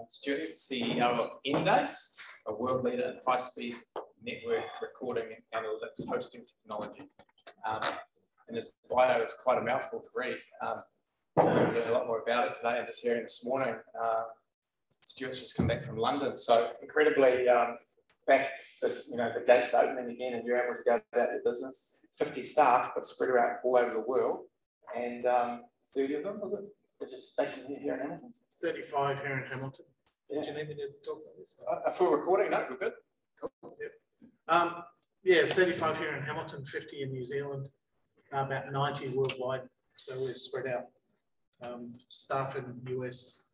Stuart's the CEO of Endace, a world leader in high-speed network recording and analytics hosting technology. And his bio is quite a mouthful to read. We'll learn a lot more about it today. I'm just hearing this morning. Stuart's just come back from London, so incredibly back this, the gates opening again, and you're able to go about your business. 50 staff, but spread around all over the world, and 30 of them, was it? They're just basically here in Hamilton. 35 here in Hamilton. Yeah. Do you need me to talk about this? A full recording? No, we're good. Cool. Yep. Yeah, 35 here in Hamilton, 50 in New Zealand, about 90 worldwide. So we're spread out. Staff in the US,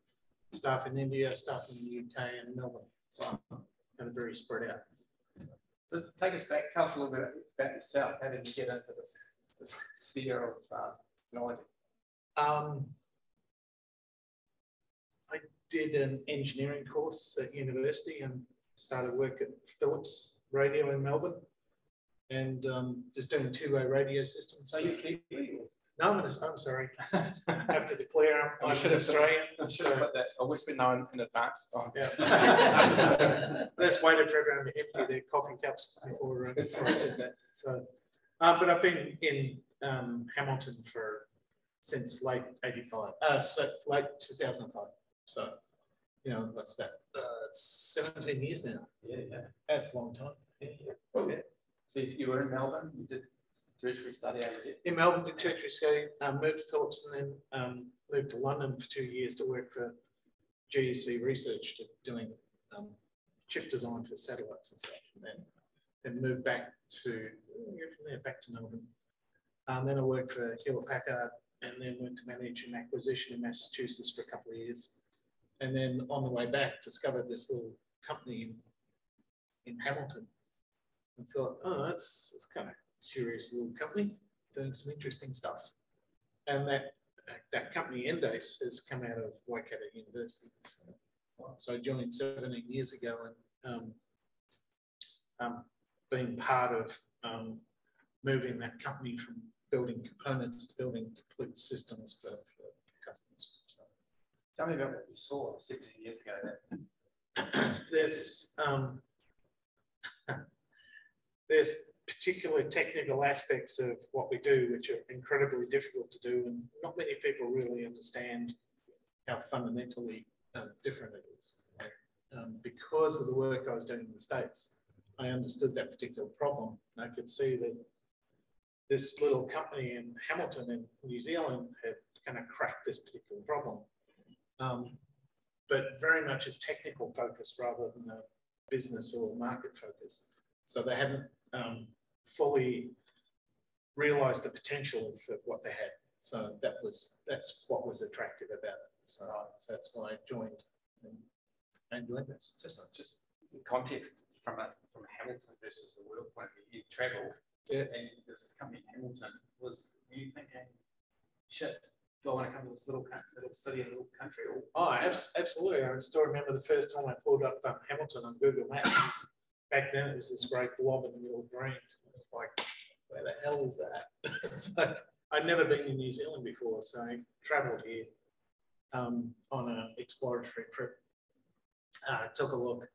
staff in India, staff in the UK and Melbourne. So kind of very spread out. So take us back, tell us a little bit about yourself. How did you get into this sphere of technology? I did an engineering course at university and started work at Philips Radio in Melbourne, and just doing two-way radio systems. So you Kiwi? No, I'm sorry. I have to declare I'm Australian. I should have put that. I wish we'd known in advance. Oh. Yeah. Let's wait for everyone to empty their coffee cups before I said that. So, but I've been in Hamilton since late '85, late 2005. So, what's that? It's 17 years now. Yeah. That's a long time. Yeah. Okay. So you were in Melbourne. You did tertiary study over there? In Melbourne, did tertiary study, moved to Philips, and then moved to London for 2 years to work for GEC Research, doing chip design for satellites and stuff. And then moved back to Melbourne. Then I worked for Hewlett Packard, and then went to manage an acquisition in Massachusetts for a couple of years. And then on the way back, discovered this little company in Hamilton, and thought, oh, that's kind of curious little company doing some interesting stuff. And that company Endace has come out of Waikato University. So I joined 17 years ago, and being part of moving that company from building components to building complete systems for customers. So, tell me about what you saw 17 years ago. There's particular technical aspects of what we do which are incredibly difficult to do, and not many people really understand how fundamentally different it is. Because of the work I was doing in the States, I understood that particular problem. I could see that this little company in Hamilton in New Zealand had kind of cracked this particular problem, but very much a technical focus rather than a business or market focus. So they hadn't fully realised the potential of what they had. So that's what was attractive about it. So that's why I joined and doing this. Just in context from Hamilton versus the world point of view, you travelled, and this company in Hamilton, were you thinking, shit, do I want to come to this little city and little country? Or? Oh, absolutely. I still remember the first time I pulled up Hamilton on Google Maps. Back then, it was this great blob in the middle of green. It was like, where the hell is that? So I'd never been in New Zealand before, so I travelled here on an exploratory trip. Took a look.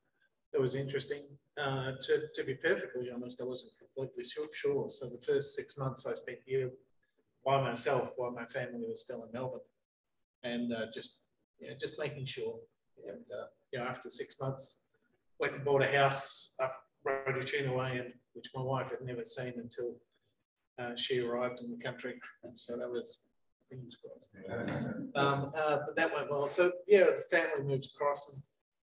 It was interesting. To be perfectly honest, I wasn't completely sure. So the first 6 months I spent here by myself while my family was still in Melbourne, and just making sure. And after 6 months, went and bought a house up Rototuna Way, which my wife had never seen until she arrived in the country. So that was fingers crossed. But that went well. So the family moves across,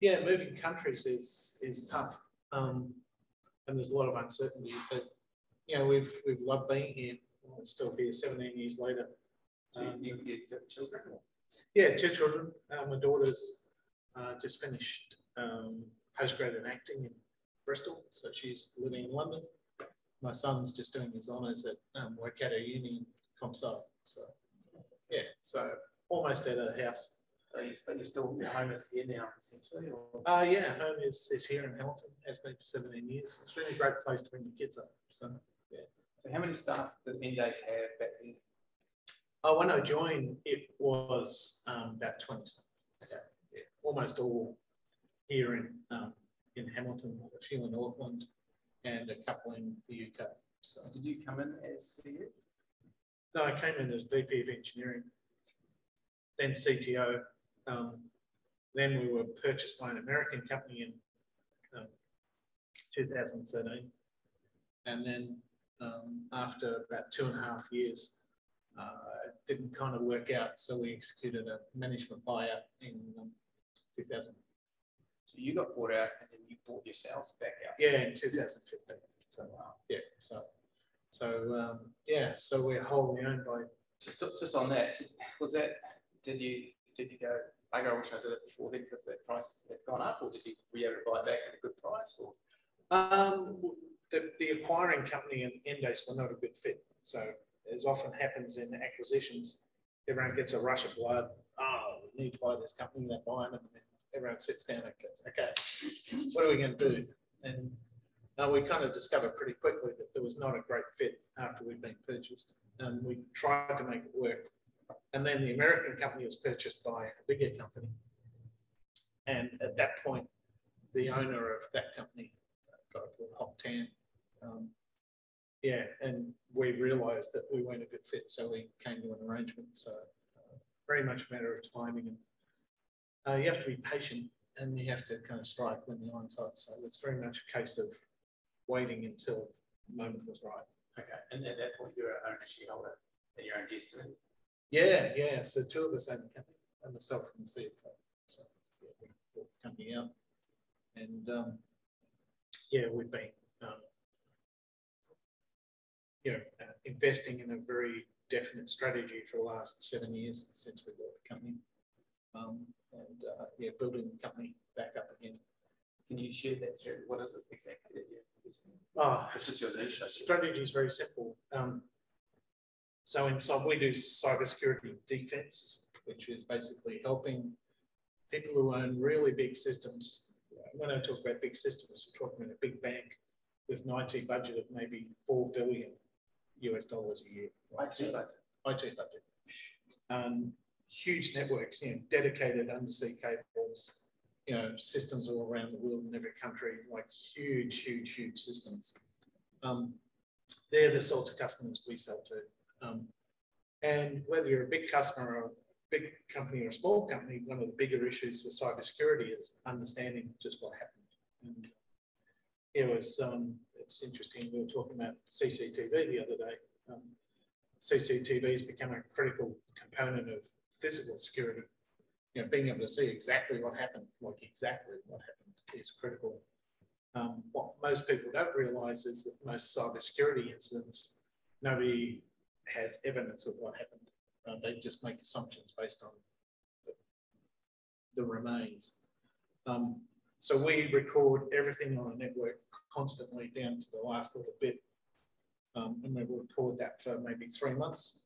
and moving countries is tough, and there's a lot of uncertainty. But we've loved being here. We're still here 17 years later. So you get children? Yeah, 2 children. My daughter's just finished postgrad in acting in Bristol, so she's living in London. My son's just doing his honours at Waikato Uni in ComSci. So almost at a house. So you're still, your home is here now, essentially? Or? Home is here in Hamilton, has been for 17 years. It's really a great place to bring the kids up. So how many staff did Endace have back then? When I joined, it was about 20 staff. almost all here in Hamilton, a few in Auckland, and a couple in the UK. So, did you come in as CEO? No, I came in as VP of Engineering, then CTO. Then we were purchased by an American company in 2013. And then after about 2.5 years, it didn't kind of work out. So we executed a management buyout in 2000. So you got bought out and then you bought yourselves back out? Yeah, in 2015. So, yeah, so we're wholly owned by. Just on that, did you go, I wish I did it before then because that price had gone up, or were you able to buy it back at a good price? Or? The acquiring company and Endace were not a good fit. So as often happens in acquisitions, everyone gets a rush of blood. Oh, we need to buy this company, they buy them, and then everyone sits down and goes, okay, what are we going to do? And we kind of discovered pretty quickly that there was not a great fit after we'd been purchased. And we tried to make it work. And then the American company was purchased by a bigger company. And at that point, the owner of that company, a guy called Hop Tan, and we realized that we weren't a good fit. So we came to an arrangement. So very much a matter of timing. And you have to be patient and you have to kind of strike when the iron's hot. So it's very much a case of waiting until the moment was right. Okay. And at that point, you're an owner shareholder in your own destiny? Yeah. So 2 of us own the company, and myself and the CFO. So yeah, we bought the company out, and we've been investing in a very definite strategy for the last 7 years since we bought the company, building the company back up again. Can you share that strategy? What is it exactly that you're investing in? This is your niche. Strategy is very simple. So inside we do cybersecurity defense, which is basically helping people who own really big systems. When I talk about big systems, we're talking about a big bank with an IT budget of maybe $4 billion US a year. IT budget. Huge networks, dedicated undersea cables, systems all around the world in every country, like huge systems. They're the sorts of customers we sell to. And whether you're a big customer or a big company or a small company, one of the bigger issues with cybersecurity is understanding just what happened. And it's interesting, we were talking about CCTV the other day. CCTV has become a critical component of physical security. Being able to see exactly what happened, is critical. What most people don't realize is that most cybersecurity incidents, nobody has evidence of what happened. They just make assumptions based on the remains. So we record everything on a network constantly down to the last little bit. And we record that for maybe 3 months.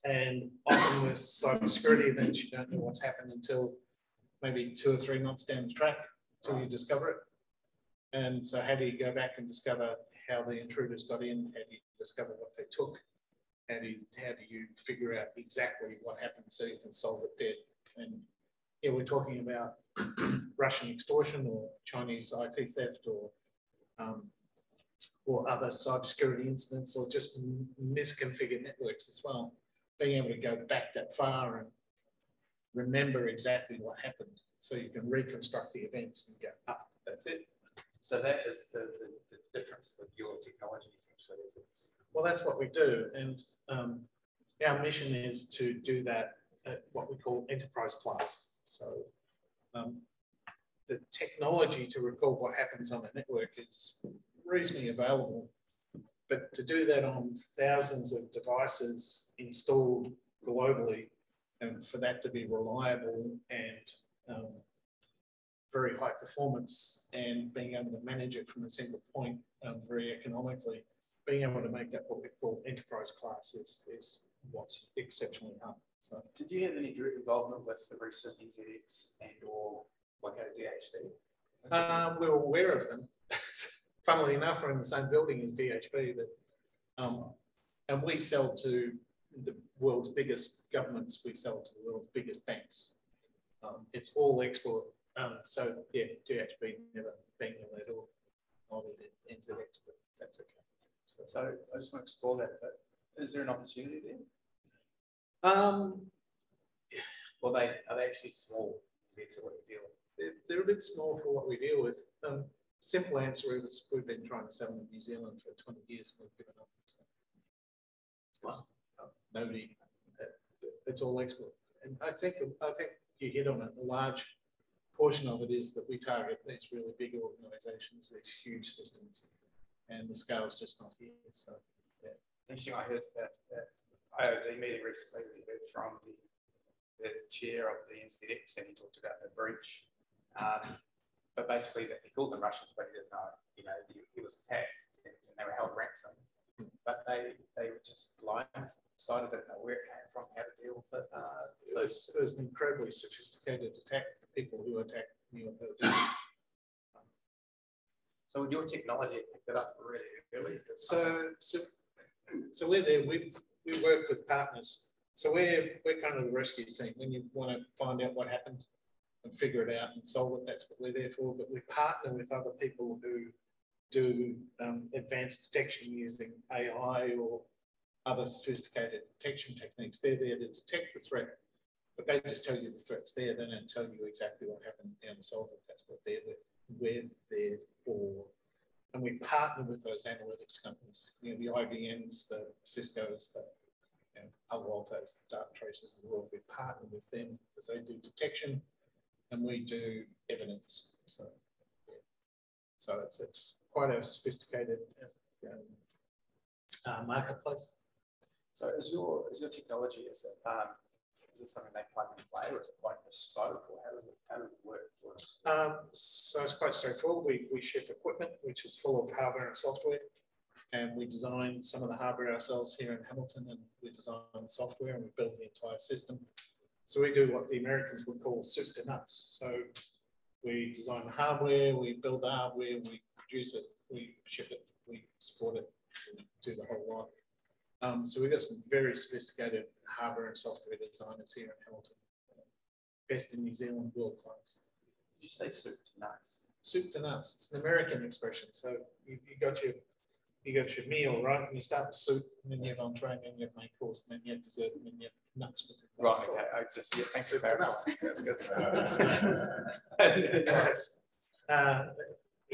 And often with cybersecurity events, you don't know what's happened until maybe 2 or 3 months down the track until you discover it. And so how do you go back and discover how the intruders got in? How do you discover what they took? How do you figure out exactly what happened so you can solve it dead? And here we're talking about Russian extortion or Chinese IP theft or other cybersecurity incidents or just misconfigured networks as well. Being able to go back that far and remember exactly what happened so you can reconstruct the events and go, that's it. So that is the difference with your technology essentially. Well, that's what we do. And our mission is to do that at what we call enterprise class. So the technology to record what happens on a network is reasonably available, but to do that on thousands of devices installed globally and for that to be reliable and very high performance and being able to manage it from a single point very economically, being able to make that what we call enterprise class is what's exceptionally hard. So, did you have any direct involvement with the recent NZX and or DHB? We were aware of them. Funnily enough, we're in the same building as DHB, but and we sell to the world's biggest governments. We sell to the world's biggest banks. it's all export. So yeah, GHB never been led or NZX, but that's okay. So I just want to explore that, but is there an opportunity there? Well, are they actually small compared to what you deal with? They're a bit small for what we deal with. Simple answer is we've been trying to sell them in New Zealand for 20 years and we've given up. So. Wow. Nobody, it's all export. And I think you hit on it. A large portion of it is that we target these really big organisations, these huge systems, and the scale's just not here. So, yeah. Interesting. I heard that IoT meeting recently. We heard from the chair of the NZX, and he talked about the breach. But basically, that he called them Russians, but he didn't know. You know, he was attacked, and they were held ransom. But they were just blind, decided they didn't know where it came from, how to deal with it. So it was an incredibly sophisticated attack. The people who attacked knew what they were doing. So with your technology, it picked it up really early. So we're there. We work with partners. So we're kind of the rescue team. When you want to find out what happened and figure it out and solve it, that's what we're there for. But we partner with other people who do advanced detection using AI or other sophisticated detection techniques. They're there to detect the threat, but they just tell you the threat's there. They don't tell you exactly what happened and solve it. That's what we're there for. And we partner with those analytics companies, you know, the IBMs, the Ciscos, the Palo Altos, the Dark Traces of the world. We partner with them because they do detection and we do evidence. So it's quite a sophisticated marketplace. So is your technology, is it something they plug and play, or is it quite bespoke, or how does it work? So it's quite straightforward. We ship equipment which is full of hardware and software, and we design some of the hardware ourselves here in Hamilton, and we design the software and we build the entire system. So we do what the Americans would call soup to nuts. So we design the hardware, we build the hardware, we produce it, we ship it, we support it, we do the whole lot. So we've got some very sophisticated hardware and software designers here in Hamilton. Best in New Zealand, world class. Did you say soup to nuts? Soup to nuts. It's an American expression. So you got your meal, right? And you start with soup, and then you have entree, and then you have main course, and then you have dessert, and then you have nuts with it. Right. Okay. I just thanks for clarifying. That's good.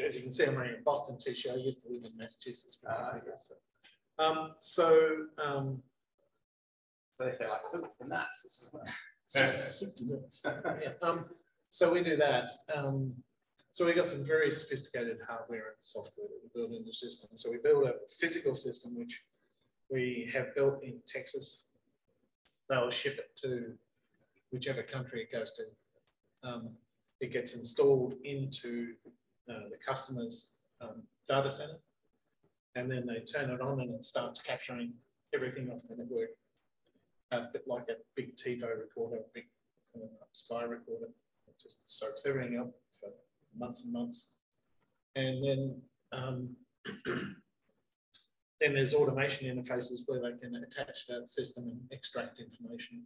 As you can see, I'm wearing a Boston t-shirt. I used to live in Massachusetts. So they say like soup to nuts. Soup to nuts. Yeah. So we do that. So we got some very sophisticated hardware and software that we build in the system. So we build a physical system which we have built in Texas. They'll ship it to whichever country it goes to. It gets installed into the customer's data center, and then they turn it on and it starts capturing everything off the network, a bit like a big TiVo recorder, a big spy recorder. It just soaks everything up for months and months. And then then there's automation interfaces where they can attach that system and extract information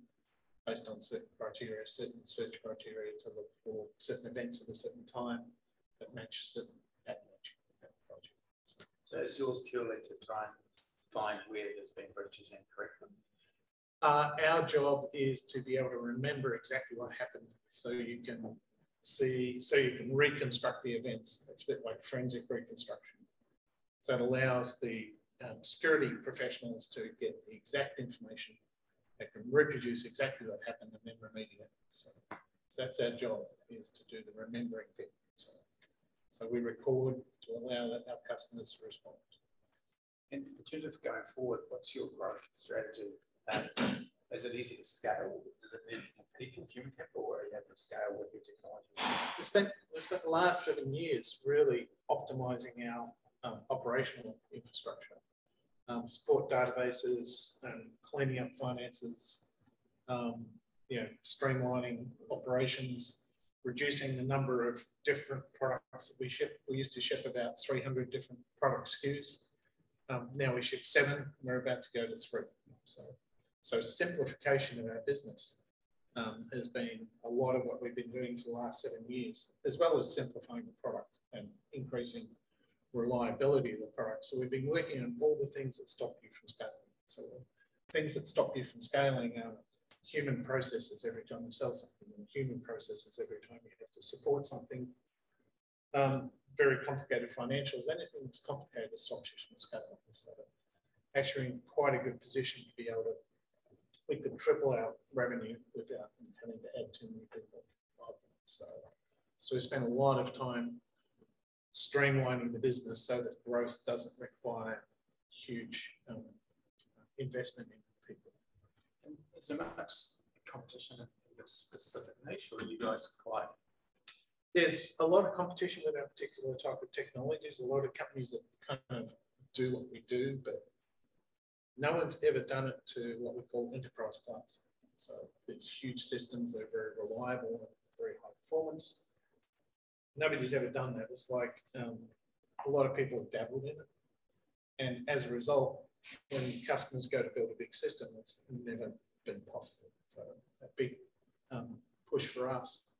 based on certain criteria, certain search criteria to look for certain events at a certain time that match certain that project. So is yours purely to try and find where there's been breaches and correct them? Our job is to be able to remember exactly what happened, so you can see, so you can reconstruct the events. It's a bit like forensic reconstruction. So it allows the security professionals to get the exact information. They can reproduce exactly what happened and then remediate. So that's our job, is to do the remembering bit. So we record to allow our customers to respond. And in terms of going forward, what's your growth strategy? Is it easy to scale? Does it need people, human capital, or are you able to scale with your technology? We spent the last 7 years really optimizing our operational infrastructure, support databases, and cleaning up finances, streamlining operations, reducing the number of different products that we ship. We used to ship about 300 different product SKUs. Now we ship 7, and we're about to go to 3. So simplification of our business. has been a lot of what we've been doing for the last 7 years, as well as simplifying the product and increasing reliability of the product. So we've been working on all the things that stop you from scaling. So things that stop you from scaling are human processes every time you sell something, and human processes every time you have to support something. Very complicated financials, anything that's complicated stops you from scaling. So actually in quite a good position to be able to, we could triple our revenue without having to add too many people. So we spend a lot of time streamlining the business so that growth doesn't require huge investment in people. And is there much competition in your specific niche, or are you guys quite? There's a lot of competition with our particular type of technologies. A lot of companies that kind of do what we do, but no one's ever done it to what we call enterprise class. So these huge systems, they're very reliable and very high performance. Nobody's ever done that. It's like a lot of people have dabbled in it. And as a result, when customers go to build a big system, it's never been possible. So a big push for us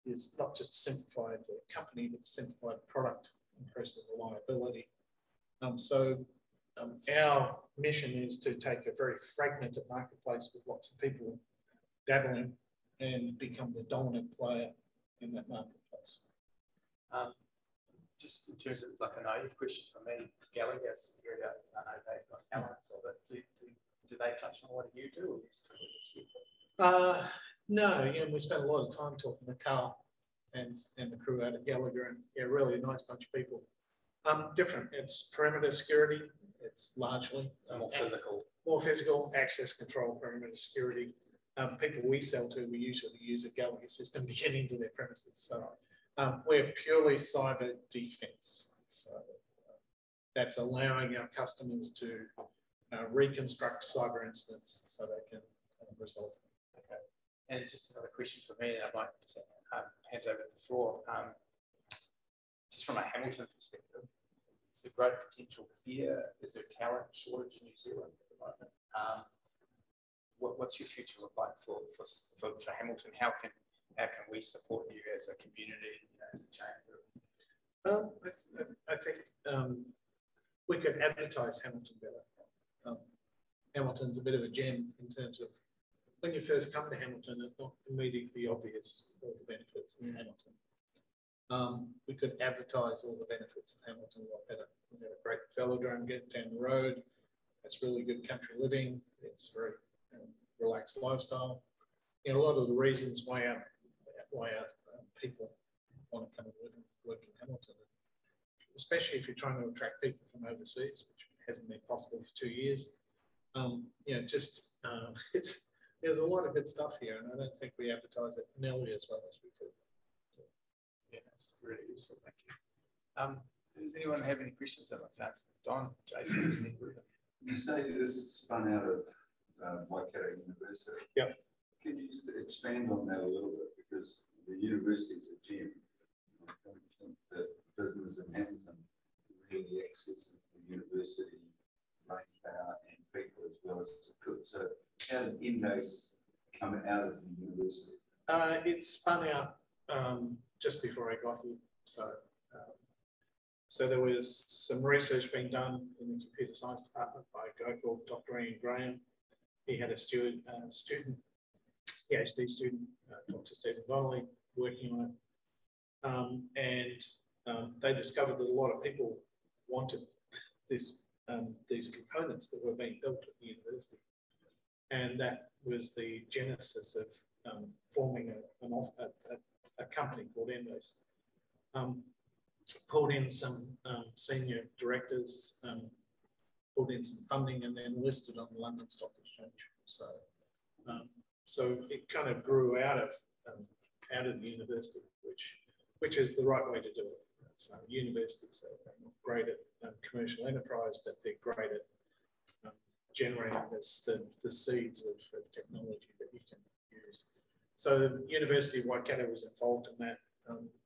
is not just to simplify the company, but to simplify the product, increase the reliability. Our mission is to take a very fragmented marketplace with lots of people dabbling and become the dominant player in that marketplace. Just in terms of like a naive question for me, Gallagher's area, I know they've got elements of it. Do they touch on what you do? Or no, we spent a lot of time talking to Carl and the crew out at Gallagher, and yeah, really nice bunch of people. Different. It's perimeter security. It's largely more physical. More physical, access control, perimeter security. People we sell to, we usually use a Gallagher system to get into their premises. So we're purely cyber defense. So that's allowing our customers to reconstruct cyber incidents so they can resolve them. Okay. And just another question for me, I'd like to hand over the floor. Just from a Hamilton perspective, is there great potential here? Is there talent shortage in New Zealand at the moment? What's your future look like for Hamilton? How can we support you as a community, as a chamber? I think we could advertise Hamilton better. Hamilton's a bit of a gem in terms of when you first come to Hamilton, it's not immediately obvious all the benefits of Hamilton. We could advertise all the benefits of Hamilton a lot better. We have a great velodrome down the road. It's really good country living. It's very relaxed lifestyle. A lot of the reasons why our people want to come and live and work in Hamilton, especially if you're trying to attract people from overseas, which hasn't been possible for 2 years. There's a lot of good stuff here, and I don't think we advertise it nearly as well as we could. Yeah, that's really useful. Thank you. Does anyone have any questions they'd like to ask? Don, Jason, you say this spun out of Waikato University. Yep. Can you just expand on that a little bit? Because the university is a gem. I don't think that business in Hamilton really accesses the university brain power and people as well as it could. So how did Endace come out of the university? It spun out just before I got here. So there was some research being done in the computer science department by a guy called Dr. Ian Graham. He had a student, PhD student, Dr. Stephen Donnelly, working on it. They discovered that a lot of people wanted these components that were being built at the university. And that was the genesis of forming a company called Endace. Pulled in some senior directors, pulled in some funding, and then listed on the London Stock Exchange. So it kind of grew out of the university, which is the right way to do it. So universities are not great at commercial enterprise, but they're great at generating the seeds of technology that you can use. So the University of Waikato was involved in that.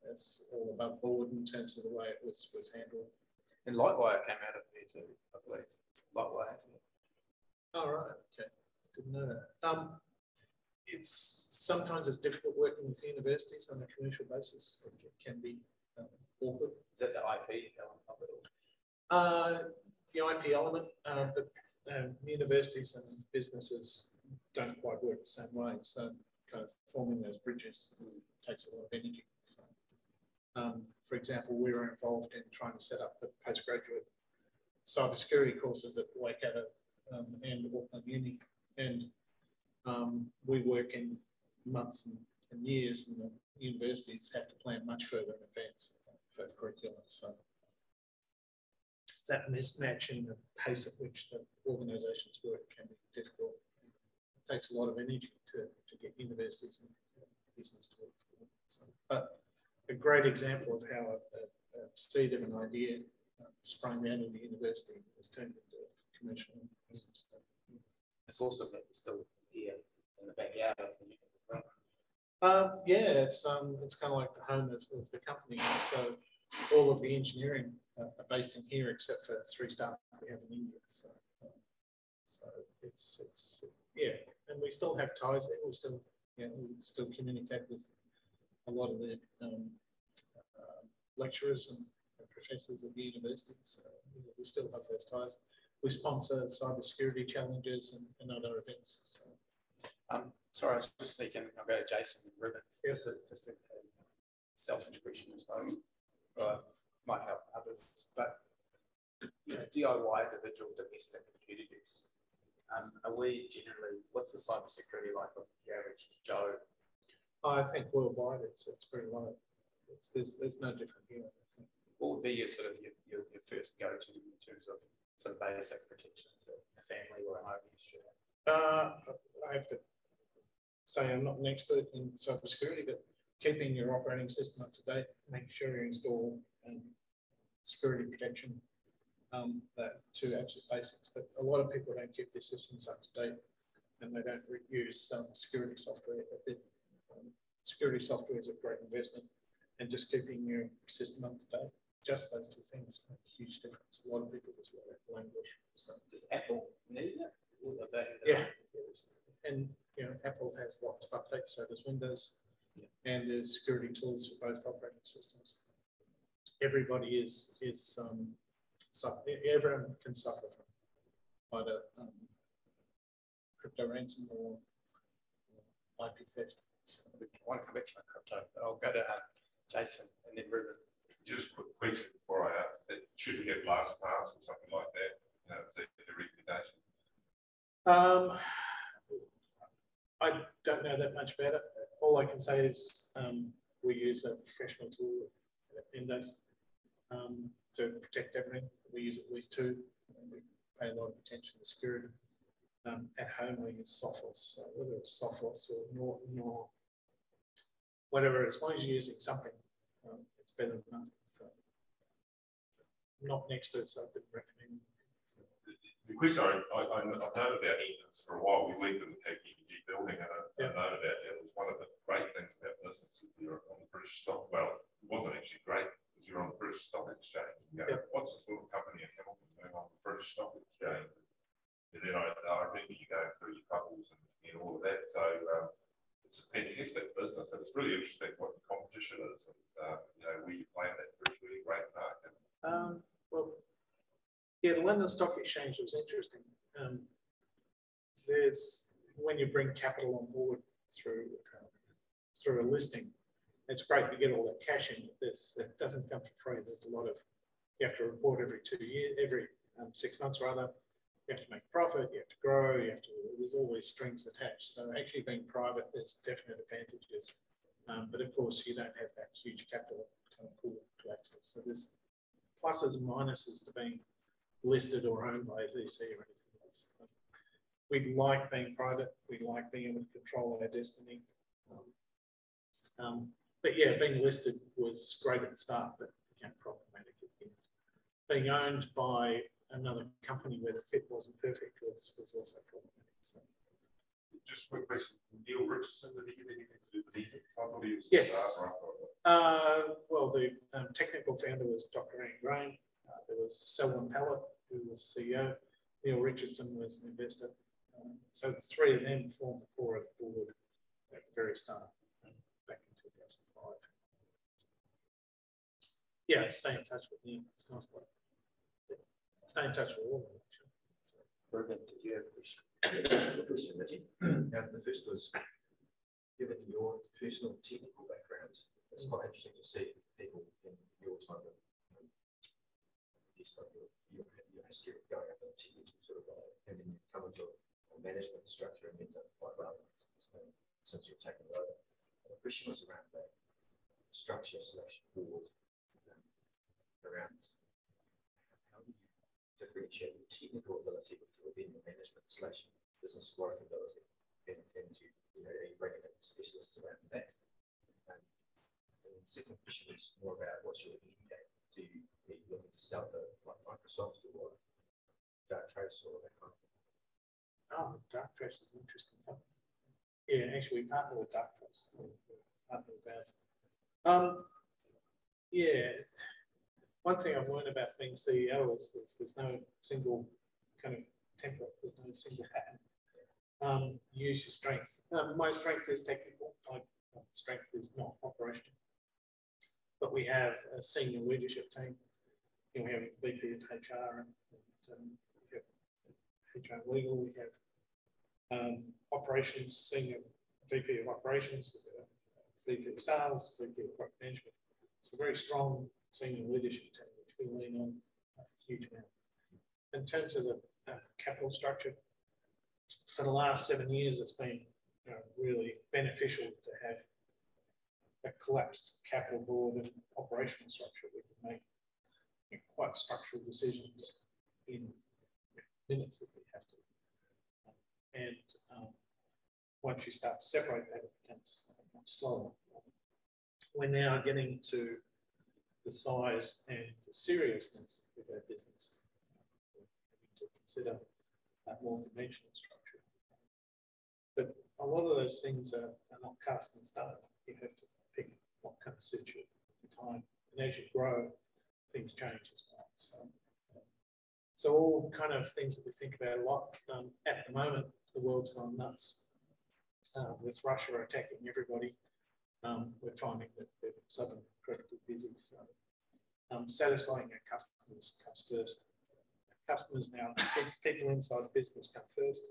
It's all above board in terms of the way it was handled. And Lightwire came out of there too, I believe. Lightwire. Oh, right. Okay. Didn't know that. sometimes it's difficult working with universities on a commercial basis. It can be awkward. Is that the IP element of it? The IP element, but universities and businesses don't quite work the same way. So kind of forming those bridges takes a lot of energy. So, for example, we were involved in trying to set up the postgraduate cybersecurity courses at Waikato and Auckland Uni, and we work in months and years, and the universities have to plan much further in advance for curriculum. So that mismatch in the pace at which the organisations work can be difficult. It takes a lot of energy to get universities and business to work together. So, but a great example of how a seed of an idea sprung out of the university was turned into a commercial business. It's awesome that you're still here in the backyard of the unit as well. Yeah, it's kind of like the home of the company. So all of the engineering are based in here, except for 3 staff we have in India. So it's yeah, and we still have ties there. We still communicate with a lot of the lecturers and professors at the university. So we still have those ties. We sponsor cybersecurity challenges and other events. So. Sorry, I was just thinking, I'll go to Jason and Ruben. Yes. Just a selfish question, I suppose. Might help others, but DIY, individual, domestic, computer use. Are we generally, what's the cybersecurity like of the average Joe? I think worldwide it's pretty low. There's no different here, I think. What would be your sort of your first go-to in terms of some basic protections that a family or a home should have? I have to say I'm not an expert in cybersecurity, but keeping your operating system up to date, making sure you install security protection, that 2 absolute basics. But a lot of people don't keep their systems up to date, and they don't use security software. But security software is a great investment, and just keeping your system up to date, just those 2 things make a huge difference. A lot of people just let it languish. So does Apple need it? Yeah, and Apple has lots of updates, so does Windows, and there's security tools for both operating systems. Everybody everyone can suffer from either crypto ransom or IP theft. So I want to come back to my crypto, but I'll go to Jason and then Ruben. Just a quick question before I ask. Should we have LastPass or something like that? Is that a recommendation? I don't know that much about it. All I can say is we use a professional tool at Endace to protect everything. We use at least 2. And we pay a lot of attention to security. At home, we use Sophos. So whether it's Sophos or Norton or whatever, as long as you're using something, it's better than nothing. So I'm not an expert, so I couldn't recommend anything. So. The question I've known about Endace for a while. We worked in the KPMG building, and I've known about that. It was one of the great things about business is you're on the British stock. Well, it wasn't actually great because you're on the British Stock Exchange. What's this little company in Hamilton doing on the British Stock Exchange? And then I remember you going through your couples and all of that. So it's a fantastic business, and it's really interesting what the competition is, and where you play in that really great market. Well, yeah, the London Stock Exchange was interesting. There's when you bring capital on board through a listing, it's great to get all that cash in. It doesn't come for free. There's a lot of you have to report every 2 years, every 6 months rather. You have to make profit. You have to grow. There's always strings attached. So actually being private, there's definite advantages. But of course, you don't have that huge capital kind of pool to access. So there's pluses and minuses to being listed or owned by a VC or anything else. We like being private. We like being able to control our destiny. But yeah, being listed was great at the start, but became problematic at the end. Being owned by another company where the fit wasn't perfect was also problematic. So. Just a quick question. Neil Richardson, did he have anything to do with Endace? I thought he was yes. the starter. Well, the technical founder was Dr. Ian Graham. There was Selwyn Pallett, who was CEO. Neil Richardson was an investor. So the 3 of them formed the core of the board. very start, back in 2005. Yeah, stay in touch with you. It's nice way. Stay in touch with all of them, actually. So. Bergen, did you have a question? The first was, given your personal technical background, it's quite interesting to see people in your time of your history of going up in technical sort of and then you come into a management structure and you've done quite well since you've taken it over. And the question was around that structure / board, around how do you differentiate your technical ability within your management / business growth ability, and you know, are you bringing in specialists around that? And the second question is more about what's your end game. Are you looking to sell to like Microsoft or Darktrace or that kind of thing? Oh, Darktrace is interesting. Yeah, actually, we partner with Darktrace. Partner with ours. Yeah, one thing I've learned about being CEO is there's no single kind of template. There's no single pattern. Use your strengths. My strength is technical. My strength is not operational. But we have a senior leadership team. You know, we have a VP of HR and we have HR legal. We have operations, senior VP of operations, VP of sales, VP of product management. It's a very strong senior leadership team, which we lean on a huge amount. In terms of the capital structure, for the last 7 years, it's been really beneficial to have a collapsed capital board and operational structure. We can make quite structural decisions in minutes if we have to. And once you start to separate that, it becomes much slower. We're now getting to the size and the seriousness of our business. We're having to consider a more conventional structure. But a lot of those things are not cast in stone. You have to pick what kind of suits you at the time. And as you grow, things change as well. So all kind of things that we think about a lot. At the moment, the world's gone nuts. With Russia attacking everybody, we're finding that we're suddenly incredibly busy. So satisfying our customers comes first. Customers now, people inside the business come first,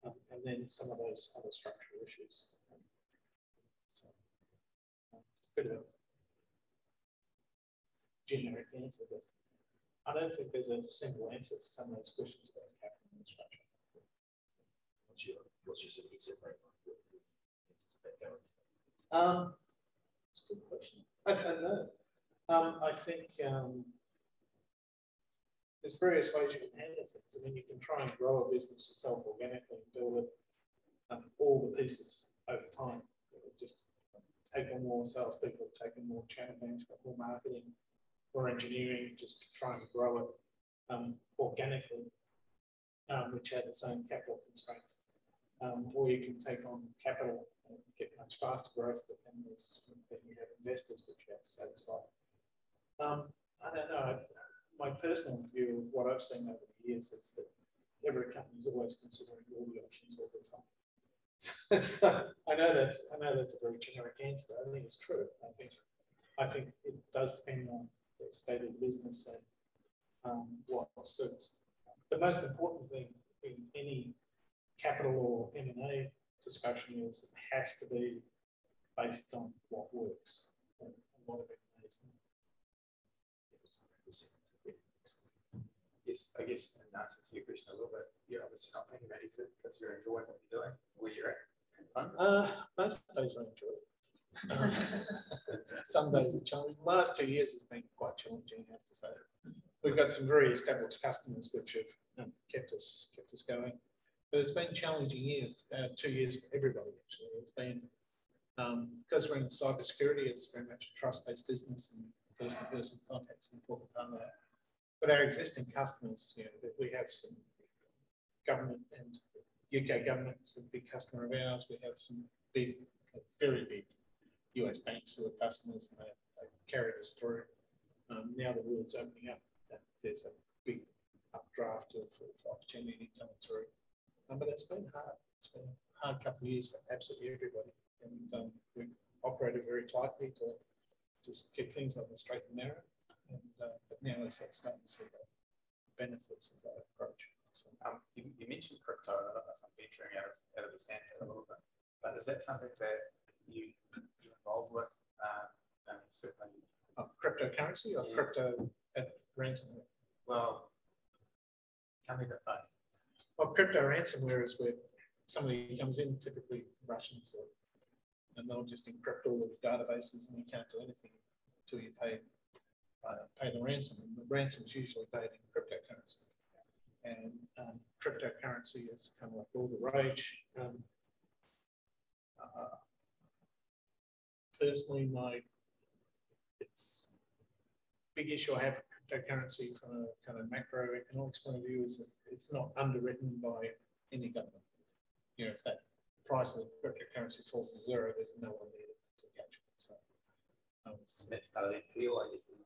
and then some of those other structural issues. So it's a bit of a generic answer, but I don't think there's a single answer to some of those questions about capital and structure. What's your sort of exit rate? It's a good question. I don't know. I think there's various ways you can handle things. I mean, you can try and grow a business yourself organically and build it, all the pieces over time. Just take on more salespeople, take on more channel management, more marketing, more engineering, just try and grow it organically, which has its own capital constraints. Or you can take on capital and get much faster growth, but then you have investors which you have to satisfy. I don't know. My personal view of what I've seen over the years is that every company is always considering all the options all the time. So I know that's a very generic answer, but I think it's true. I think it does depend on the state of the business and what suits. The most important thing in any capital or M&A discussion is it has to be based on what works. And a lot of it is. Yes, I guess in answer to your question a little bit, you're obviously not thinking about exit because you're enjoying what you're doing, where you're at. Most days I enjoy it. Some days are challenging. The last 2 years has been quite challenging, I have to say. We've got some very established customers which have kept us going. But it's been a challenging year, 2 years for everybody, actually. It's been, because we're in cybersecurity, it's very much a trust-based business, and person-to-person contact's an important part of that. But our existing customers, we have some government and UK government is a big customer of ours. We have some big, very big US banks who are customers, and they've carried us through. Now the world's opening up, there's a big updraft of opportunity coming through. But it's been hard. It's been a hard couple of years for absolutely everybody. and we operated very tightly to just keep things on the straight and narrow. And but now we're starting to see the benefits of that approach. So, you mentioned crypto. I don't know if I'm venturing out of the sand a little bit, but is that something that you're involved with? Certainly. Cryptocurrency or crypto at ransomware? Well, tell me about both. Well, crypto ransomware is where somebody comes in, typically Russians, and they'll just encrypt all of your databases, and you can't do anything until you pay the ransom. And the ransom is usually paid in cryptocurrency. And cryptocurrency is kind of like all the rage. Personally, it's a big issue I have with cryptocurrency from a kind of macroeconomics point of view is that it's not underwritten by any government. You know, if that price of the cryptocurrency falls to zero, there's no one there to catch it. So that's part of the appeal, I guess, isn't it?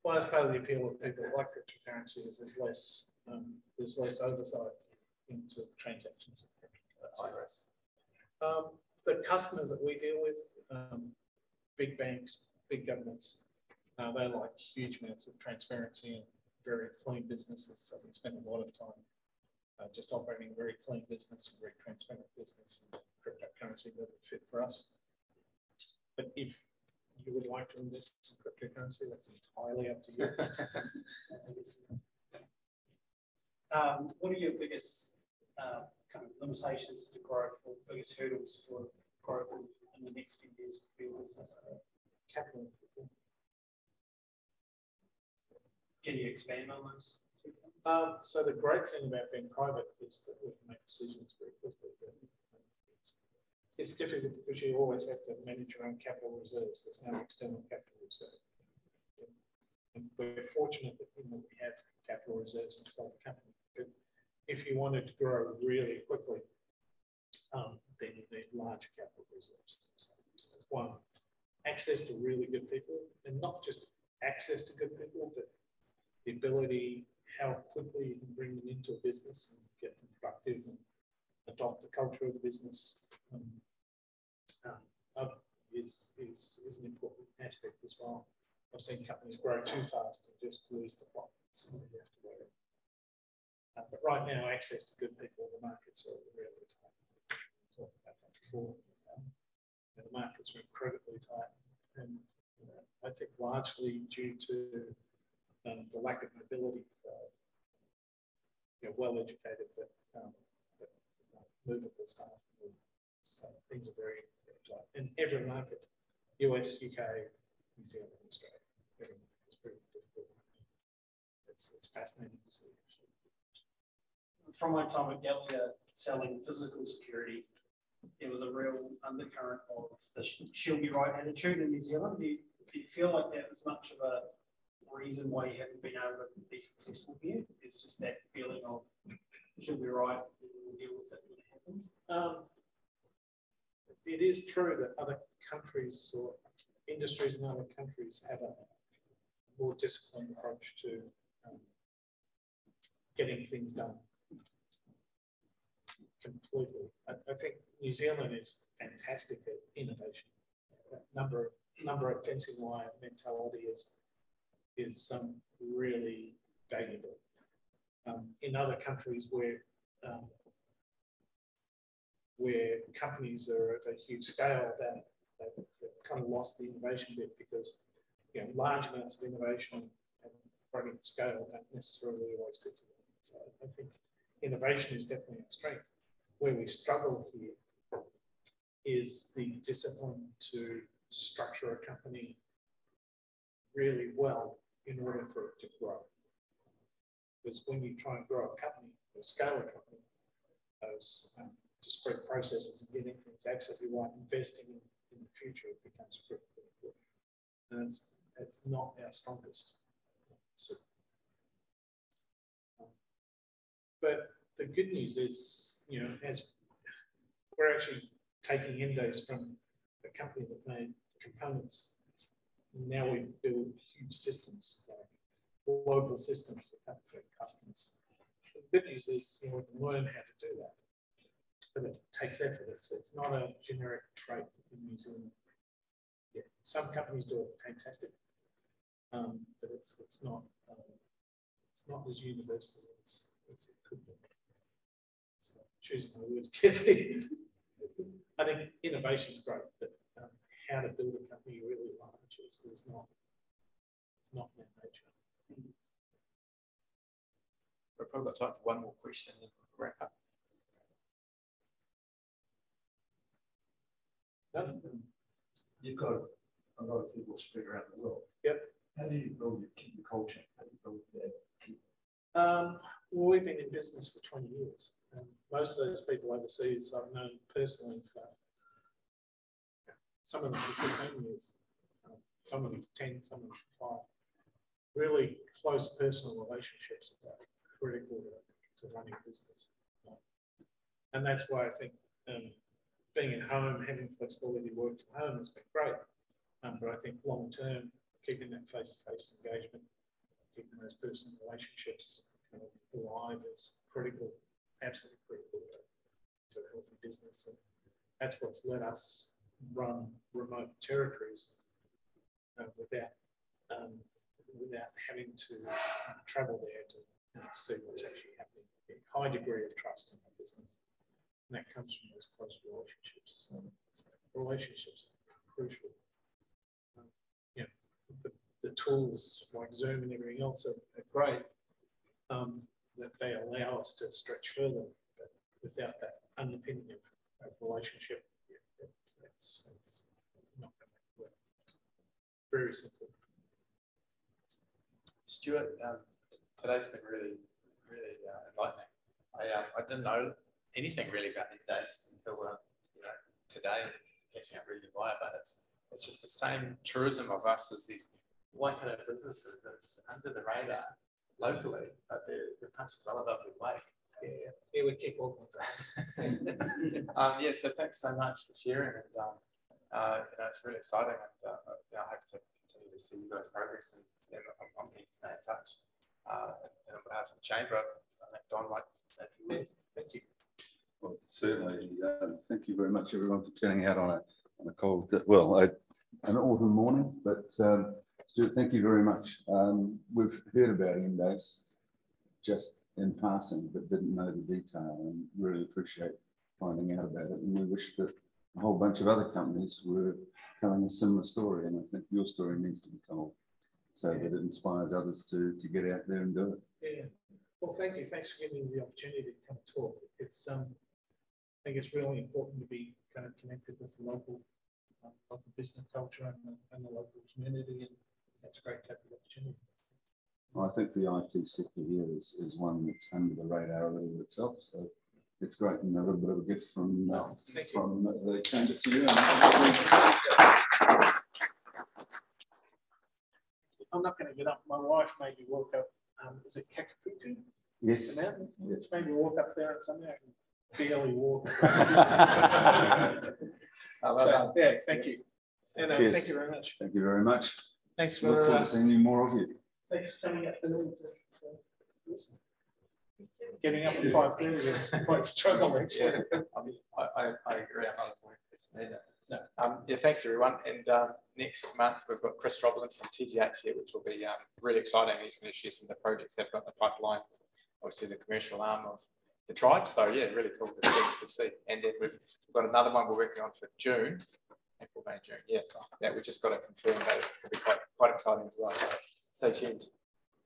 Well, that's part of the appeal of people like cryptocurrency is there's less oversight into transactions of cryptocurrency. The customers that we deal with, big banks, big governments, they like huge amounts of transparency and very clean businesses. So we spend a lot of time just operating a very clean business, a very transparent business. And cryptocurrency doesn't fit for us. But if you would like to invest in cryptocurrency, that's entirely up to you. What are your biggest kind of limitations to growth, or biggest hurdles for growth in the next few years for your business? Capital. Can you expand on those? So the great thing about being private is that we can make decisions very quickly. It's difficult because you always have to manage your own capital reserves. There's no external capital reserve. And we're fortunate that we have capital reserves inside the company. But if you wanted to grow really quickly, then you need large capital reserves. So one, access to really good people, and not just access to good people, but the ability, how quickly you can bring them into a business and get them productive and adopt the culture of the business is an important aspect as well. I've seen companies grow too fast and just lose the plot. So you have to worry. But right now, access to good people, the markets are really tight. We talked about that before. The markets are incredibly tight, and I think largely due to the lack of mobility for well-educated but movable staff. So things are very, very tight. In every market, US, UK, New Zealand, Australia, every market is pretty difficult. It's fascinating to see. From my time at Gallia selling physical security, there was a real undercurrent of the she'll be right attitude in New Zealand. Do you feel like that was much of a reason why you haven't been able to be successful here? It's just that feeling of she'll be right and we'll deal with it when it happens. It is true that other countries or industries in other countries have a more disciplined approach to getting things done. Completely. I think New Zealand is fantastic at innovation. Number of fencing wire mentality is really valuable. In other countries where companies are at a huge scale, they've kind of lost the innovation bit because large amounts of innovation and running at scale don't necessarily always fit together. So I think innovation is definitely a strength. Where we struggle here is the discipline to structure a company really well in order for it to grow. Because when you try and grow a company or scale a company, those discrete processes and getting things absolutely right, investing in the future, it becomes critical. And it's not our strongest. So, but the good news is, as we're actually taking Endace from a company that made components, now we build huge systems, global systems for customers. The good news is, we can learn how to do that. but it takes effort. It's not a generic trait in New Zealand. Yeah, some companies do it fantastic, but it's not as universal as it could be. So choosing my words carefully. I think innovation is great, but how to build a company really large is not. It's not that nature. We've probably got time for one more question and we'll wrap up. You've got a lot of people spread around the world. Yep. How do you build your culture? How do you build that? Well, we've been in business for 20 years. And most of those people overseas I've known personally for some of them for 15 years, some of them for 10, some of them for 5. Really close personal relationships are critical to running a business. And that's why I think being at home, having flexibility to work from home has been great. But I think long term, keeping that face-to-face engagement, keeping those personal relationships kind of alive is critical, absolutely critical to a healthy business. And that's what's let us run remote territories without having to travel there to see what's actually happening. A high degree of trust in our business. And that comes from those close relationships. So relationships are crucial. The tools like Zoom and everything else are great, that they allow us to stretch further, but without that underpinning of relationship, that's not going to work. Very simple. Stuart, today's been really enlightening. I didn't know anything really about Endace until today, catching up really via, but it's just the same truism of us as these white-collar businesses that's under the radar locally, but they're punching well above their weight. Yeah, we keep all contact. Yeah, so thanks so much for sharing, and it's really exciting, and I hope to continue to see you guys progress, and I'm keen to stay in touch. And on behalf of the Chamber, I think Don might say a few words. Thank you. Well, certainly, thank you very much, everyone, for turning out on a cold, an autumn morning. But Stuart, thank you very much. We've heard about Endace just in passing, but didn't know the detail, and really appreciate finding out about it. And we wish that a whole bunch of other companies were telling a similar story, and I think your story needs to be told so that it inspires others to get out there and do it. Yeah. Well, thank you. Thanks for giving me the opportunity to come talk. It's I think it's really important to be kind of connected with the local business culture and the local community, and that's great to have the opportunity. I think the IT sector here is one that's under the radar a little itself, so it's great, and a little bit of a gift from the Chamber to you. I'm not going to get up. My wife made me walk up. Is it Kakapuku? Yes. The mountain? Yes. She made me walk up there, and somehow I can barely walk. So, yeah, thank you. And thank you very much. Thank you very much. Thanks for look forward to seeing you more of you. Thanks for coming up to listen. Getting up at 5:30 is quite a struggle, actually. I agree. I'm not a point person either. No. Yeah, thanks everyone. And next month we've got Chris Robelin from TGH here, which will be really exciting. He's going to share some of the projects they've got in the pipeline. Obviously, the commercial arm of the tribe. So yeah, really cool to see. And then we've got another one we're working on for June, April, May, June. Yeah, that we just got to confirm that it could be quite exciting as well. So stay tuned.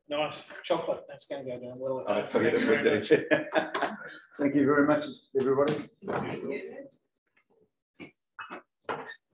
Nice chocolate. That's going to go down well. Thank you very much, everybody.